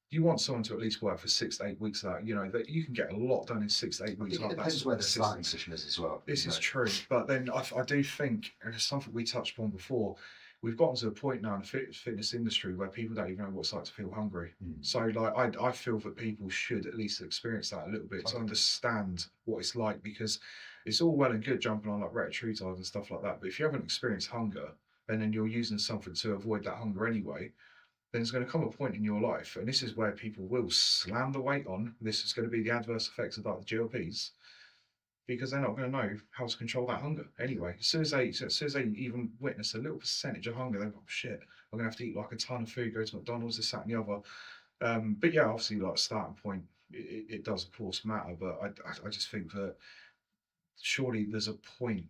you want someone to at least work for 6 to 8 weeks of that. You know, that you can get a lot done in 6 to 8 weeks. I think Like it that's depends where the starting position is as well. this is true, but then I do think, and it's something we touched upon before, we've gotten to a point now in the fitness industry where people don't even know what it's like to feel hungry. So, like, I feel that people should at least experience that a little bit to understand what it's like, because it's all well and good jumping on like retatrutide and stuff like that, but if you haven't experienced hunger and then you're using something to avoid that hunger anyway, then there's going to come a point in your life, and this is where people will slam the weight on. This is going to be the adverse effects of like the GLPs, because they're not going to know how to control that hunger anyway. As soon as they even witness a little percentage of hunger, they're like, oh, shit, I'm going to have to eat like a ton of food, go to McDonald's, this, that, and the other. But yeah, obviously, like starting point, it does of course matter. But I just think that surely there's a point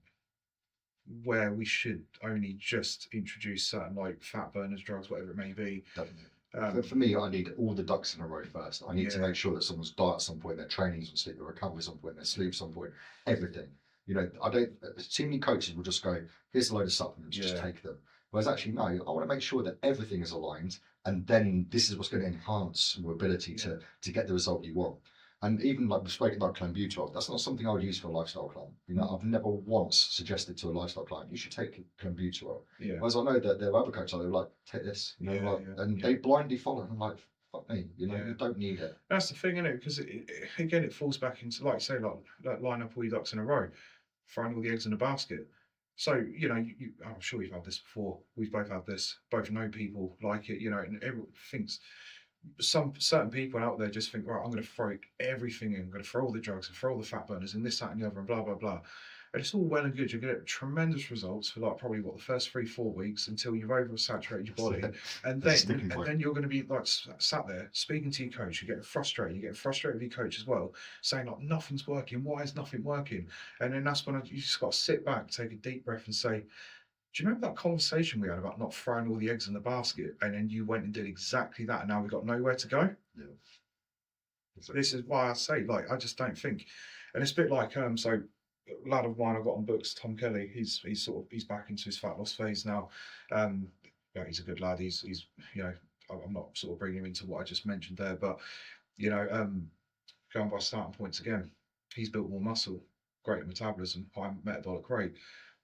where we should only just introduce certain like fat burners, drugs, whatever it may be. Definitely. For me, I need all the ducks in a row first. I need to make sure that someone's diet at some point, their training's on sleep, their recovery's on point, their sleep's on point, everything. You know, I don't. Too many coaches will just go, "Here's a load of supplements, just take them." Whereas actually, no, I want to make sure that everything is aligned, and then this is what's going to enhance your ability to get the result you want. And even like we've spoken about clenbuterol, that's not something I would use for a lifestyle client. You know, I've never once suggested to a lifestyle client, you should take clenbuterol. Yeah. Whereas I know that there are other coaches, they're like, take this, you know, and they blindly follow. And I'm like, fuck me, you know, you don't need it. That's the thing, isn't it? Because again, it falls back into like say like line up all your ducks in a row, throwing all the eggs in a basket. So you know, I'm sure you've had this before. We've both had this. Both know people like it, you know, and everyone thinks. Some certain people out there just think, right, I'm going to throw everything in. I'm going to throw all the drugs and throw all the fat burners and this, that, and the other, and blah blah blah. And it's all well and good. You get tremendous results for like probably what the first 3-4 weeks until you've oversaturated your body, and then you're going to be like sat there speaking to your coach. You're getting frustrated. You're getting frustrated with your coach as well, saying like nothing's working. Why is nothing working? And then that's when you just got to sit back, take a deep breath, and say, do you remember that conversation we had about not throwing all the eggs in the basket? And then you went and did exactly that, and now we've got nowhere to go. Yeah. So this is why I say, like, I just don't think, and it's a bit like so a lad of mine I got on books, Tom Kelly. He's back into his fat loss phase now. Yeah, he's a good lad. He's you know, I'm not sort of bringing him into what I just mentioned there, but you know, going by starting points again, he's built more muscle, greater metabolism, high metabolic rate.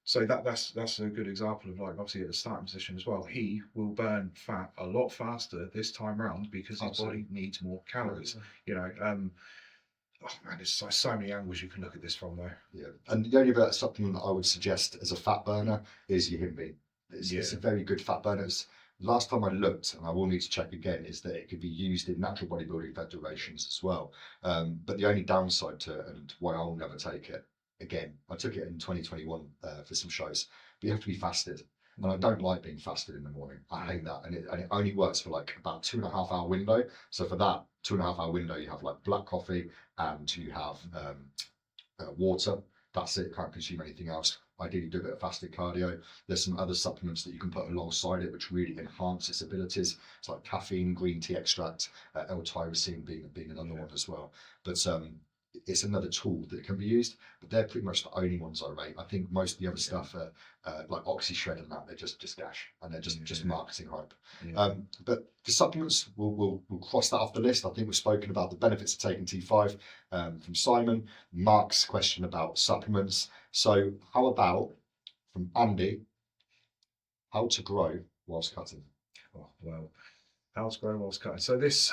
So that's a good example of like obviously at a starting position as well. He will burn fat a lot faster this time round because his body needs more calories. You know, oh man, there's so many angles you can look at this from though. Yeah, and the only other supplement that I would suggest as a fat burner is your hemp. It's a very good fat burner. Last time I looked, and I will need to check again, is that it could be used in natural bodybuilding federations as well. But the only downside to it, and why I'll never take it, again, I took it in 2021 for some shows, but you have to be fasted. And I don't like being fasted in the morning. I hate that. And it only works for like about 2.5 hour window. So for that 2.5 hour window, you have like black coffee and you have water. That's it. Can't consume anything else. Ideally, do a bit of fasted cardio. There's some other supplements that you can put alongside it, which really enhance its abilities. It's like caffeine, green tea extract, L-tyrosine being another one as well. But it's another tool that can be used. But they're pretty much the only ones I rate. I think most of the other stuff, like OxyShred and that, they're just gash and they're just marketing hype. Yeah. But for supplements, we'll cross that off the list. I think we've spoken about the benefits of taking T5 from Simon. Mark's question about supplements. So how about from Andy, how to grow whilst cutting? Oh, well, how to grow whilst cutting. So this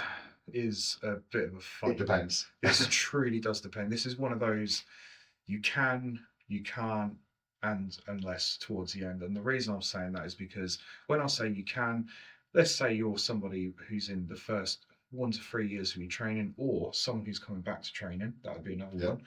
is a bit of a fun. It depends. This truly does depend. This is one of those you can, you can't, and unless towards the end. And the reason I'm saying that is because when I say you can, let's say you're somebody who's in the first 1 to 3 years of your training, or someone who's coming back to training, that would be another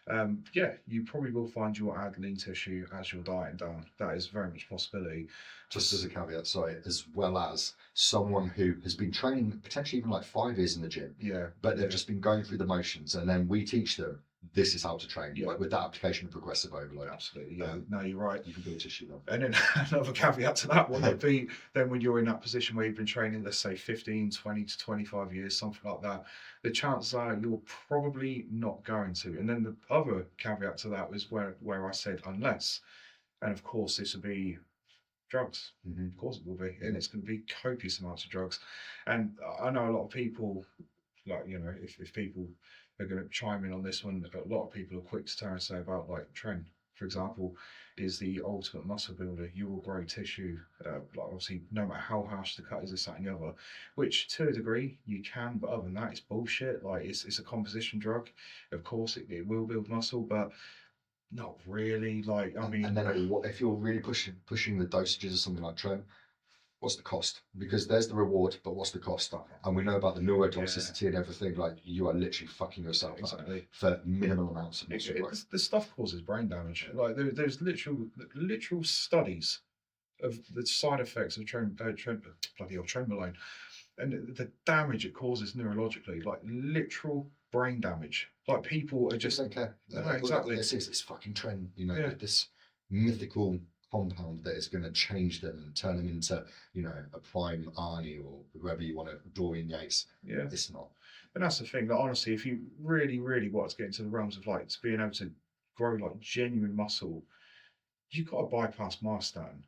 one. You probably will find you'll add lean tissue as you're dieting down. That is very much a possibility. Just as a caveat, sorry, as well as someone who has been training potentially even like 5 years in the gym, but they've just been going through the motions, and then we teach them this is how to train, like with that application of progressive overload. Absolutely, yeah. No, you're right. You can build tissue then. And then another caveat to that one would be then when you're in that position where you've been training, let's say 15, 20 to 25 years, something like that, the chances are you're probably not going to. And then the other caveat to that was where I said unless, and of course this would be drugs. Of course it will be, and it's going to be copious amounts of drugs. And I know a lot of people, like, you know, if people are going to chime in on this one, a lot of people are quick to turn and say about like Tren, for example, is the ultimate muscle builder. You will grow tissue, like obviously no matter how harsh the cut is, this, that and the other, which to a degree you can, but other than that it's bullshit. Like it's a composition drug. Of course it will build muscle, but not really. Like, I mean, and then what if you're really pushing the dosages of something like Tren? What's the cost? Because there's the reward, but what's the cost? And we know about the neurotoxicity and everything. Like you are literally fucking yourself up for minimal amounts of muscle growth. This stuff causes brain damage. Like there's literal studies of the side effects of trenbolone, and the damage it causes neurologically, like literal brain damage. Like people are just don't care. No, exactly. It's fucking Tren. You know, this mythical compound that is going to change them and turn them into, you know, a prime Arnie or whoever you want to draw in Yates. Yeah, it's not. And that's the thing. That honestly, if you really want to get into the realms of like being able to grow like genuine muscle, you've got to bypass myostatin.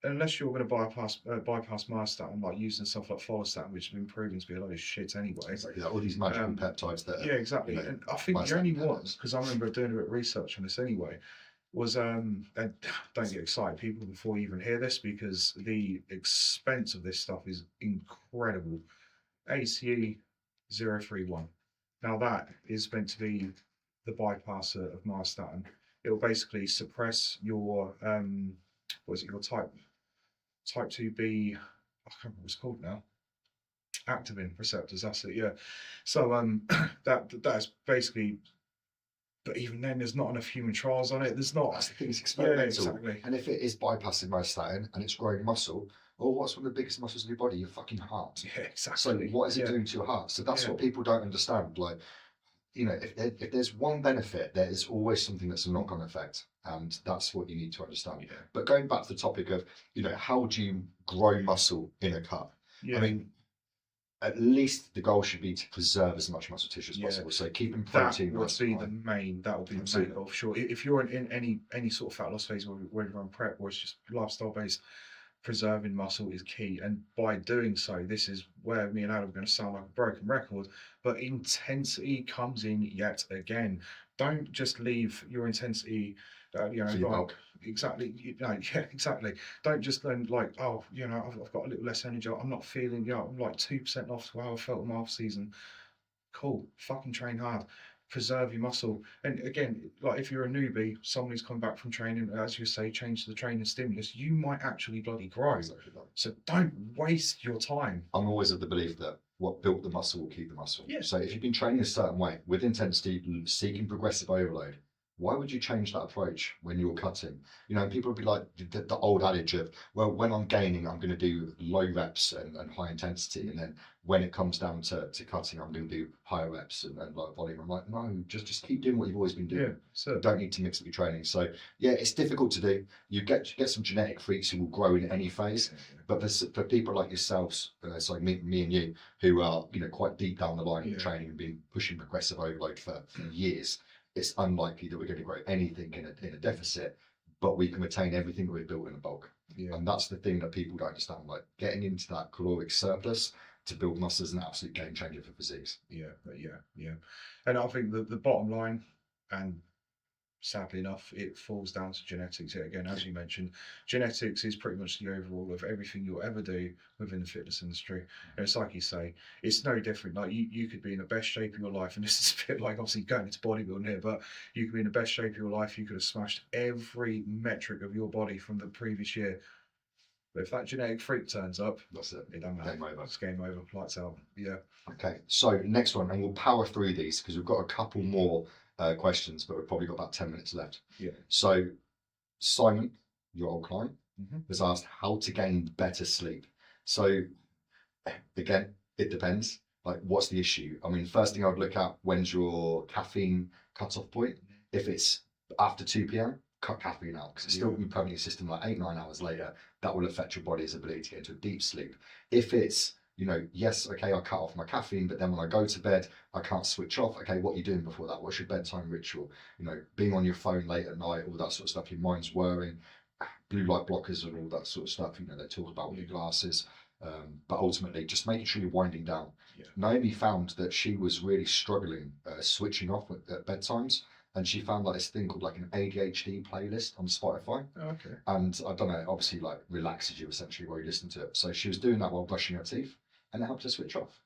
Unless you're going to bypass myostatin, like using stuff like follistatin, which has been proven to be a lot of shit anyway. Exactly, all these magical peptides that. Yeah, exactly. You know, and I think the only ones, because I remember doing a bit of research on this anyway, was and don't get excited people before you even hear this, because the expense of this stuff is incredible. ACE 031. Now that is meant to be the bypasser of myostatin. It will basically suppress your your type 2B, I can't remember what it's called now. Activin receptors, that's it, yeah. So that's basically. But even then, there's not enough human trials on it. There's not. That's the thing, it's experimental. Yeah, exactly. And if it is bypassing myostatin and it's growing muscle, well, what's one of the biggest muscles in your body? Your fucking heart. Yeah, exactly. So what is it doing to your heart? So that's what people don't understand. Like, you know, if there's one benefit, there is always something that's a knock-on effect, and that's what you need to understand. Yeah. But going back to the topic of, you know, how do you grow muscle in a cut? Yeah. I mean, at least the goal should be to preserve as much muscle tissue as possible. So keeping protein. That would be the main goal for sure. If you're in any sort of fat loss phase, whether you're on prep or it's just lifestyle based, preserving muscle is key. And by doing so, this is where me and Adam are going to sound like a broken record, but intensity comes in yet again. Don't just leave your intensity, exactly. Exactly. Don't just then like, oh, you know, I've got a little less energy. I'm not feeling, I'm like 2% off to how I felt in my off season. Cool. Fucking train hard. Preserve your muscle. And again, like if you're a newbie, someone who's come back from training, as you say, change the training stimulus, you might actually bloody grow. Exactly. So don't waste your time. I'm always of the belief that what built the muscle will keep the muscle. Yeah. So if you've been training a certain way with intensity, seeking progressive overload, why would you change that approach when you're cutting? You know, and people would be like the old adage of, well, when I'm gaining, I'm going to do low reps and high intensity. And then when it comes down to cutting, I'm going to do higher reps and lower volume. I'm like, no, just keep doing what you've always been doing. Yeah, so You don't need to mix up your training. So yeah, it's difficult to do. You get some genetic freaks who will grow in any phase. But for people like yourselves, so like me and you, who are, you know, quite deep down the line in training and been pushing progressive overload for years, it's unlikely that we're going to grow anything in a deficit, but we can retain everything that we've built in a bulk. Yeah. And that's the thing that people don't understand. Like getting into that caloric surplus to build muscle is an absolute game changer for physiques. Yeah. And I think the bottom line, and sadly enough, it falls down to genetics. Again, as you mentioned, genetics is pretty much the overall of everything you'll ever do within the fitness industry. And it's like you say, it's no different. Like you could be in the best shape of your life, and this is a bit like obviously going into bodybuilding here, but you could be in the best shape of your life. You could have smashed every metric of your body from the previous year. But if that genetic freak turns up, That's it. it doesn't matter. Game over. It's game over. Lights out. Yeah. Okay, so next one, and we'll power through these because we've got a couple more questions, but we've probably got about 10 minutes left. Yeah. So Simon, your old client, has asked how to gain better sleep. So again, it depends. Like, what's the issue? I mean, first thing I would look at, when's your caffeine cutoff point? If it's after 2 p.m., cut caffeine out because it's still permeating your system like 8-9 hours later. That will affect your body's ability to get into a deep sleep. If it's, you know, yes, okay, I cut off my caffeine, but then when I go to bed, I can't switch off. Okay, what are you doing before that? What's your bedtime ritual? You know, being on your phone late at night, all that sort of stuff. Your mind's whirring, blue light blockers and all that sort of stuff. You know, they talk about with your glasses. But ultimately, just making sure you're winding down. Yeah. Naomi found that she was really struggling switching off at bedtimes, and she found like this thing called like an ADHD playlist on Spotify. Oh, okay. And I don't know, obviously like relaxes you essentially while you listen to it. So she was doing that while brushing her teeth, and it helped her switch off.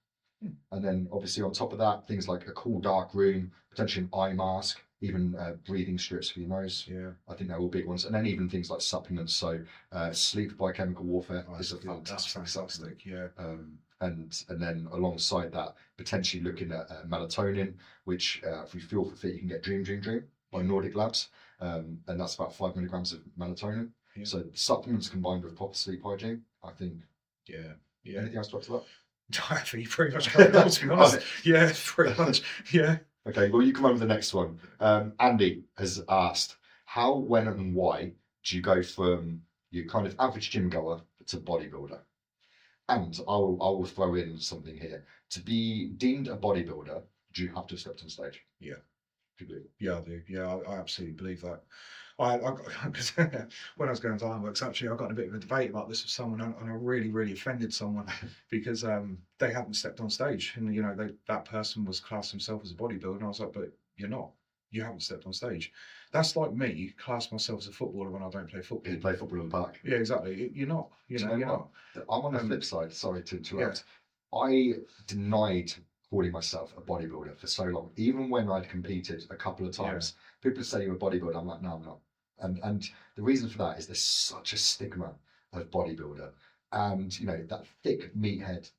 And then obviously on top of that, things like a cool dark room, potentially an eye mask, even breathing strips for your nose. Yeah. I think they're all big ones. And then even things like supplements. So sleep by chemical warfare is a fantastic supplement. Yeah. And then alongside that, potentially looking at melatonin, which if you feel for fit, you can get Dream by Nordic Labs. And that's about 5 milligrams of melatonin. Yeah. So supplements combined with proper sleep hygiene, I think. Yeah. Anything else to talk about? I think you pretty much covered it all, to be honest. Yeah, pretty much. Yeah. Okay, well, you come on with the next one. Andy has asked, how, when, and why do you go from your kind of average gym goer to bodybuilder? And I will throw in something here. To be deemed a bodybuilder, do you have to step on stage? Yeah. Do you believe? Yeah, I do. Yeah, I absolutely believe that. I when I was going to Ironworks, actually, I got in a bit of a debate about this with someone, and I really offended someone because they hadn't stepped on stage, and you know, that person was classed himself as a bodybuilder, and I was like, but you're not. You haven't stepped on stage. That's like me class myself as a footballer when I don't play football. You play football in the park. Yeah, exactly. You're not. You're not. I'm on the flip side. Sorry to interrupt. Yeah. I denied calling myself a bodybuilder for so long. Even when I'd competed a couple of times, people say you're a bodybuilder. I'm like, no, I'm not. And the reason for that is there's such a stigma of bodybuilder, and you know, that thick meathead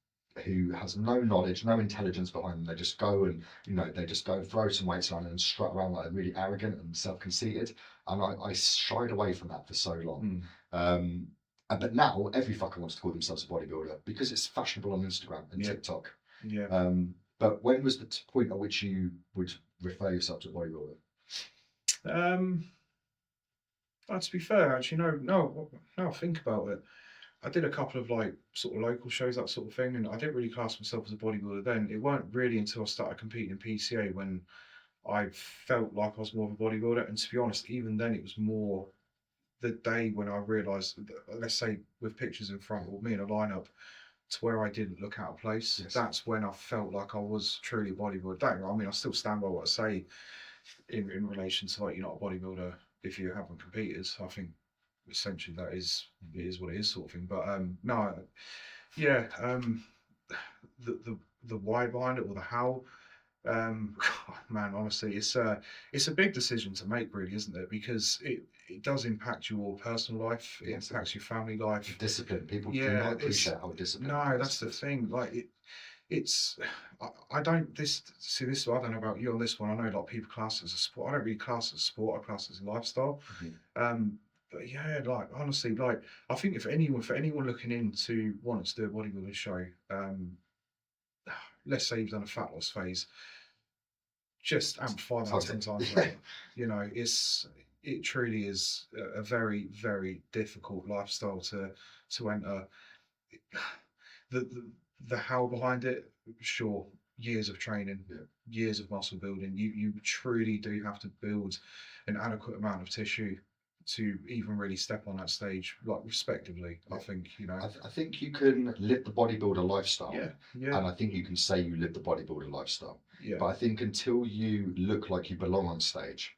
who has no knowledge, no intelligence behind them. They just go and, you know, they just go and throw some weights around and strut around like they're really arrogant and self-conceited. And I shied away from that for so long. But now every fucker wants to call themselves a bodybuilder because it's fashionable on Instagram and TikTok. Yeah. But when was the point at which you would refer yourself to a bodybuilder? To be fair, actually, no. Now I think about it, I did a couple of like sort of local shows, that sort of thing, and I didn't really class myself as a bodybuilder then. It weren't really until I started competing in PCA when I felt like I was more of a bodybuilder. And to be honest, even then, it was more the day when I realised, let's say with pictures in front of me in a lineup, to where I didn't look out of place. Yes. That's when I felt like I was truly a bodybuilder. I mean, I still stand by what I say in relation to like, you're not a bodybuilder if you haven't competed. I think essentially it is what it is, sort of thing. But the why behind it, or the how, man, honestly, it's a big decision to make, really, isn't it? Because it does impact your personal life, it impacts your family life. Discipline. People do not appreciate how disciplined. No, that's the thing. Like it's I don't this see this I don't know about you on this one. I know a lot of people class it as a sport. I don't really class it as a sport. I class it as a lifestyle. Mhm. But yeah, like honestly, like I think if for anyone looking into wanting to do a bodybuilding show, let's say you've done a fat loss phase, just amplify that Sounds 10 times yeah. over. You know, it truly is a very, very difficult lifestyle to enter. The, the the how behind it, sure, years of training, Yeah. years of muscle building. You truly do have to build an adequate amount of tissue to even really step on that stage, like respectively. I Yeah. think, you know. I think you can live the bodybuilder lifestyle, Yeah, yeah, and I think you can say you live the bodybuilder lifestyle. yeah. But I think until you look like you belong on stage,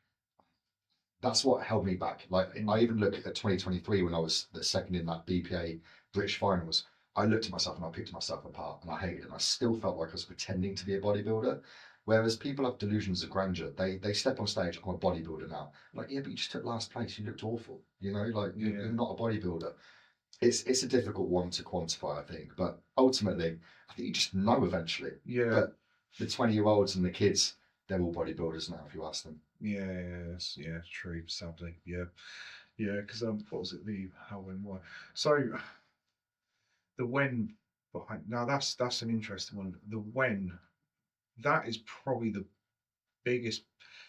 that's what held me back. Like I even look at 2023 when I was the second in that BPA British finals. I looked at myself and I picked myself apart and I hated it. And I still felt like I was pretending to be a bodybuilder. Whereas people have delusions of grandeur. They step on stage, I'm a bodybuilder now. Like, yeah, but you just took last place. You looked awful. You know, like Yeah, you're not a bodybuilder. It's a difficult one to quantify, I think. But ultimately, I think you just know eventually. yeah, But the 20-year-olds and the kids, they're all bodybuilders now if you ask them. yes, yeah, true, sadly. Yeah. Yeah, because what was it, the how, when, why? So the when behind now that's an interesting one. The when, that is probably the biggest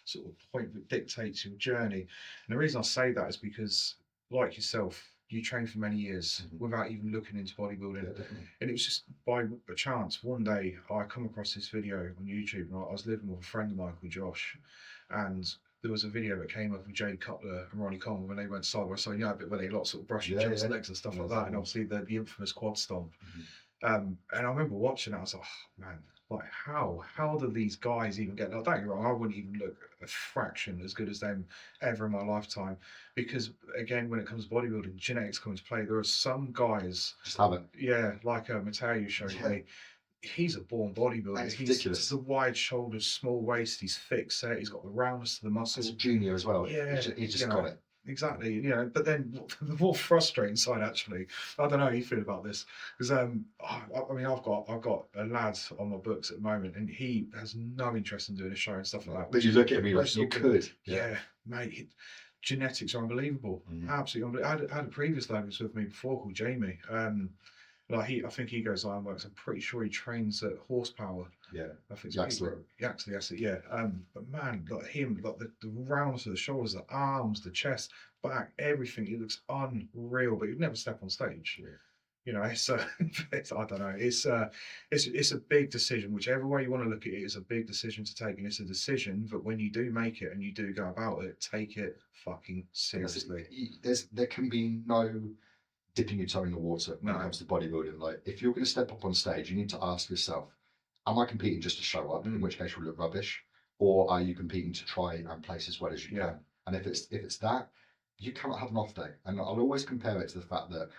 sort of point that dictates your journey. And the reason I say that is because, like yourself, you trained for many years Mhm. without even looking into bodybuilding. Yeah, definitely. And it was just by a chance. One day I come across this video on YouTube, and I was living with a friend of mine called Josh, and there was a video that came up with Jay Cutler and Ronnie Coleman when they went side by side. You know, a bit where they lot sort of brush each Yeah, other's yeah. legs and stuff Yeah, like that, and definitely. obviously the infamous quad stomp. Mhm. And I remember watching it, I was like, oh, man, like how do these guys even get? Now, don't get me wrong, I wouldn't even look a fraction as good as them ever in my lifetime, because again, when it comes to bodybuilding, genetics come into play. There are some guys, Just have it. yeah, like Matteo showed Yeah. me. He's a born bodybuilder. It's He's ridiculous. the wide shoulders, small waist. He's thick set. He's got the roundness to the As a muscle. junior as well, Yeah, he you just know, got it. exactly. You know, but then the more frustrating side, actually, I don't know how you feel about this, because I mean, I've got a lad on my books at the moment, and he has no interest in doing a show and stuff like that. But Which you is look at me which like is you all good. could. Yeah. Yeah, mate. Genetics are unbelievable. Mhm. Absolutely unbelievable. I had a previous lad who was with me before called Jamie. Like I think he goes ironworks. I'm pretty sure he trains at Horsepower. Yeah. I think it's Yaxley. Peterborough. Yaxley, that's it, yeah. But man, like him, like the roundness of the shoulders, the arms, the chest, back, everything. It looks unreal. But you'd never step on stage. Yeah. You know, I don't know. It's a big decision. Whichever way you want to look at it, it's a big decision to take, and it's a decision. But when you do make it and you do go about it, take it fucking seriously. There can be no dipping your toe in the water when it No. comes to bodybuilding. Like if you're going to step up on stage, you need to ask yourself, am I competing just to show up? In which case you'll look rubbish, or are you competing to try and place as well as you Yeah. can? And if it's that, you cannot have an off day. And I'll always compare it to the fact that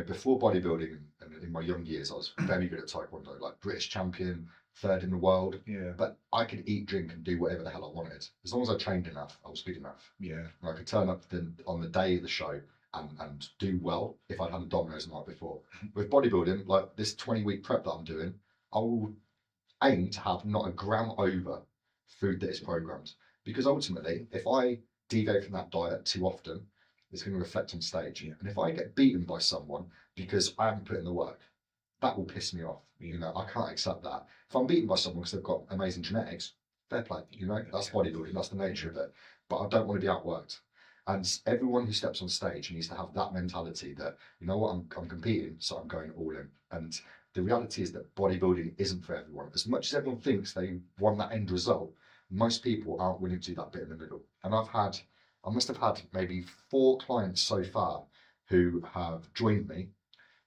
before bodybuilding and in my young years, I was very good at taekwondo, like British champion, third in the world. Yeah. But I could eat, drink, and do whatever the hell I wanted as long as I trained enough. I was good enough. Yeah. And I could turn up on the day of the show and do well if I'd had a Domino's the night before. With bodybuilding, like this 20-week prep that I'm doing, I will aim to have not a gram over food that is programmed. Because ultimately, if I deviate from that diet too often, it's going to reflect on stage. Yeah. And if I get beaten by someone because I haven't put in the work, that will piss me off. Yeah. I can't accept that. If I'm beaten by someone because they've got amazing genetics, fair play. That's bodybuilding, that's the nature of it. But I don't want to be outworked. And everyone who steps on stage needs to have that mentality that, you know what, I'm competing, so I'm going all in. And the reality is that bodybuilding isn't for everyone. As much as everyone thinks they want that end result, most people aren't willing to do that bit in the middle. And I must have had maybe 4 clients so far who have joined me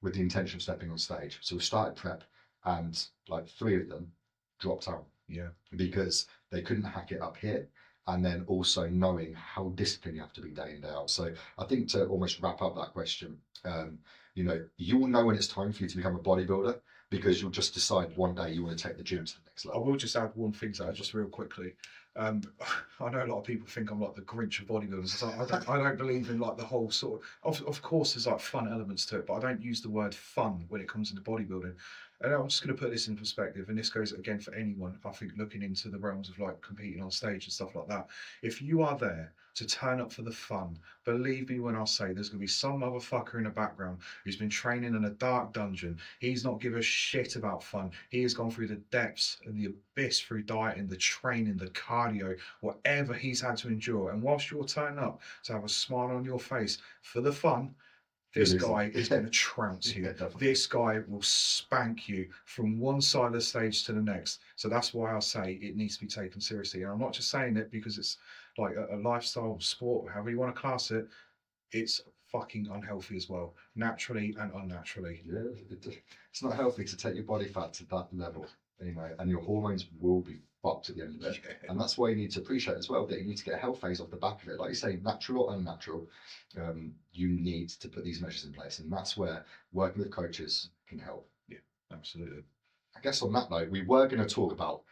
with the intention of stepping on stage. So we started prep, and like 3 of them dropped out. Yeah. Because they couldn't hack it up here. And then also knowing how disciplined you have to be day in, day out. So I think to almost wrap up that question, you will know when it's time for you to become a bodybuilder because you'll just decide one day you want to take the gym to the next I level. will just add one thing to that, just real quickly. I know a lot of people think I'm like the Grinch of bodybuilders. So I don't believe in like the whole sort of course there's like fun elements to it, but I don't use the word fun when it comes into bodybuilding. And I'm just going to put this in perspective, and this goes again for anyone, I think, looking into the realms of like competing on stage and stuff like that. If you are there to turn up for the fun, believe me when I say there's going to be some motherfucker in the background who's been training in a dark dungeon. He's not give a shit about fun. He has gone through the depths and the abyss through dieting, the training, the cardio, whatever he's had to endure. And whilst you're turning up to have a smile on your face for the fun, this guy is going to trounce you. This guy will spank you from one side of the stage to the next. So that's why I say it needs to be taken seriously. And I'm not just saying it because it's like a lifestyle sport, however you want to class it. It's fucking unhealthy as well, naturally and unnaturally. Yeah, it's not healthy to take your body fat to that level, anyway, and your hormones will be fucked at the end of it. Yeah. And that's why you need to appreciate as well that you need to get a health phase off the back of it. Like you say, natural or unnatural, you need to put these measures in place, and that's where working with coaches can help. Yeah, absolutely. I guess on that note, we were going to talk about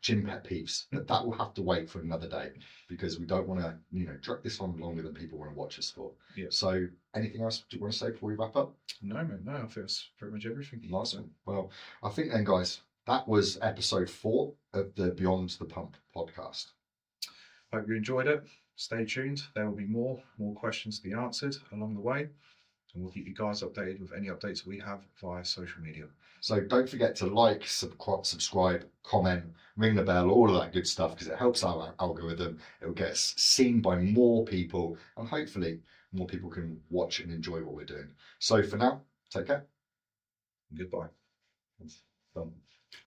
gym pet peeves, but that will have to wait for another day because we don't want to, drag this on longer than people want to watch us for. Yeah. So, anything else do you want to say before we wrap up? No, man, no, I think that's pretty much everything. Nice one. Well, I think then, guys, that was episode 4 of the Beyond the Pump podcast. Hope you enjoyed it. Stay tuned. There will be more questions to be answered along the way. And we'll keep you guys updated with any updates we have via social media. So don't forget to like, subscribe, comment, ring the bell, all of that good stuff, because it helps our algorithm. It will get us seen by more people, and hopefully more people can watch and enjoy what we're doing. So for now, take care. Goodbye. It's done.